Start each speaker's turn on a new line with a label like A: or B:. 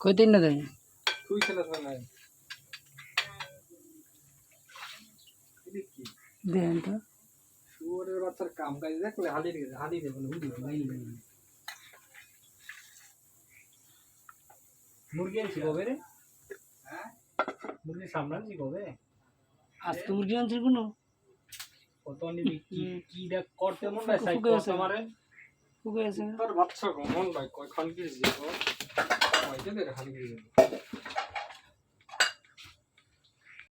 A: কই তিন না দেয় দেন তো শুয়োরের বাচ্চার কাম কাজ দেখলে হালি দেবো মুরগি আনছি কবে রে? মুরগি সামলানছি কবে? আজকে মুরগি আনছি কোনো কত নিবি কি দেখ করতে মন নাই সাইড করতে আমারে ফুকে আছে তোর বাচ্চা গো মন ভাই কয়খান কি দিব কয়তে দে হালি দিয়ে